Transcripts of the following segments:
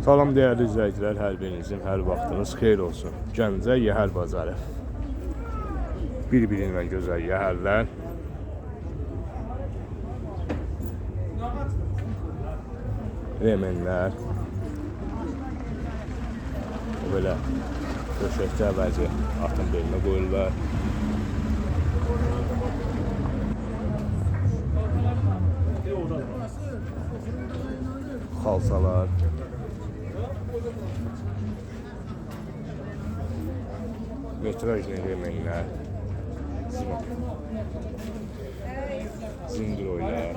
Salam değerli izləyicilər, hər birinizin hər vaxtınız xeyir olsun. Gəncə Yəhər bazarı. Bir-birindən gözəl yəhərlər. Remenlər. Belə döşəkdə əvəzi atın belinə qoyurlar. Xalsalar. Metrajlı remenlər. Zindiroylar.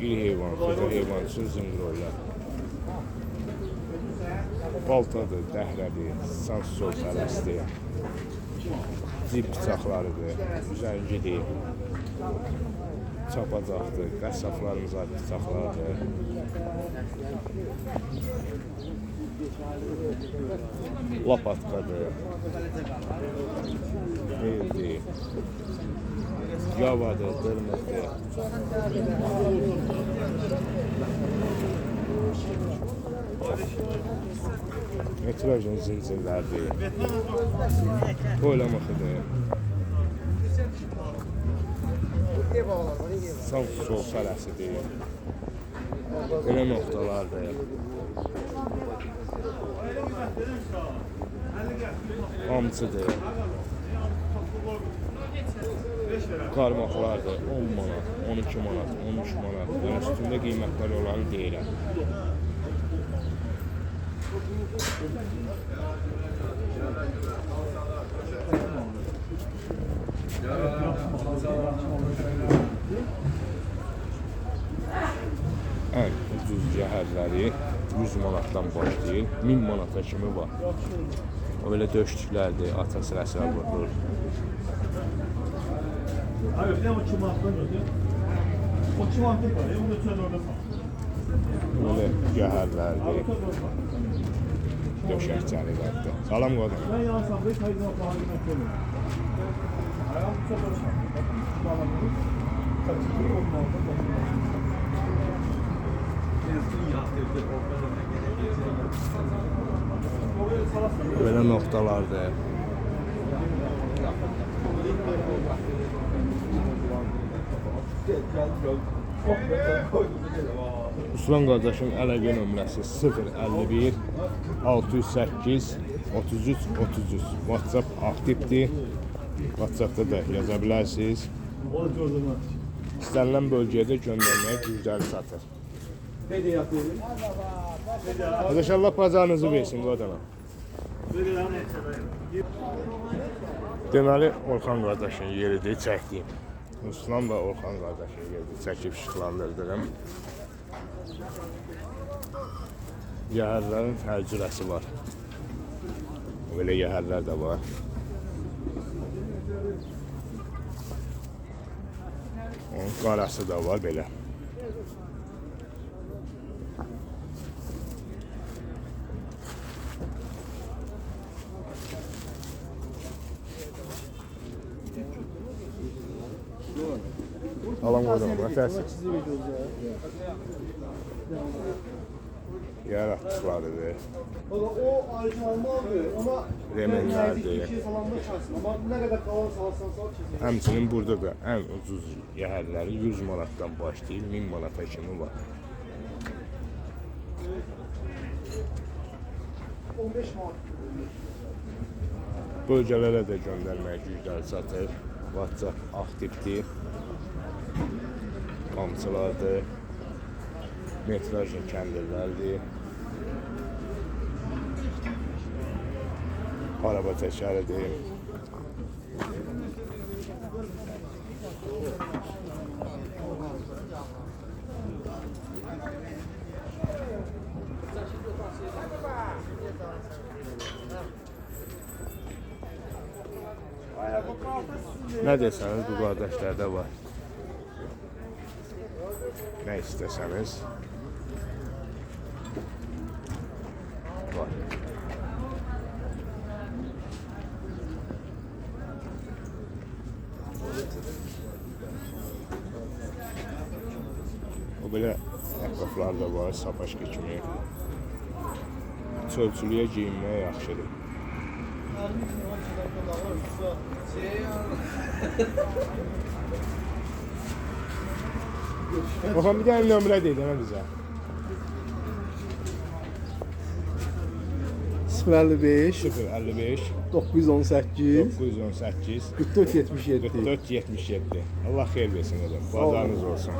İri heyvan, xırda heyvansız zindiroylar. Baltadır, dəhrədir, sansol sələsdir. Zip bıçaqlarıdır, zəngidir. Çapacaqdır, qəssaflarımız ait bıçaqlardır. Lapatkadır. Meyildir. Yavadır, dırmızdır. Metrajın zincirlərdir. Boylamaqıdır. Sağ sol sələsidir. Belə noktalardır. Hamçıdır. Qarmaqlardır. 10 manat, 12 manat, 13 manat. Bunun üstündə qiymətləri olanı deyirəm. Ən ucuz cəhərləri 100 manatdan başlayır, 1000 manata kimi var. O belə döşlüklərdir, ata sırasına vurur. Böyle cəhərlərdir, döşəkçəlilərdir. Salam qodum. Böyle noktalardır. Ruslan qardaşım əlaqə nömrəsi 051 608 33 33. WhatsApp aktifdir. WhatsApp'da da yaza bilərsiniz. İstənilən bölgədə göndərməyə gücləri satır. Qardaş Allah pazarınızı versin qadana. Deməli Orxan qardaşın yeridir, çəkdiyim. Ruslan və Orxan qardaşın yeridir, çəkib işıqlandırdırım. Yəhərlərin hər cürəsi var. Belə yəhərlər də var. Onun qarası da var belə. Alan oradan ötəsin. Yarattıqlarıdır. O orijinaldır, amma remenlərdir. Amma nə qədər qalan salsan kesin. Həmçinin burada da ən ucuz yəhərləri 100 manatdan başlayır, 1000 manata kimi var. 15 manat. Bölgələrə də göndərməyə gücləri çatır. WhatsApp aktifdir. Qamçılardır. Metrajın kəndirlərdir. Araba təkəridir. Nə desəniz bu qardaşlarda var. Nə istəsəniz var. Belə ətraflar da var, sapaşka kimi. Çölçülüyə geyinməyə yaxşıdır. Baxın, bir dənə nömrə deyil, demə bizə. 055 055 918 918 44 77. 44 77. Allah xeyir versin dedim. Bazarınız olsun.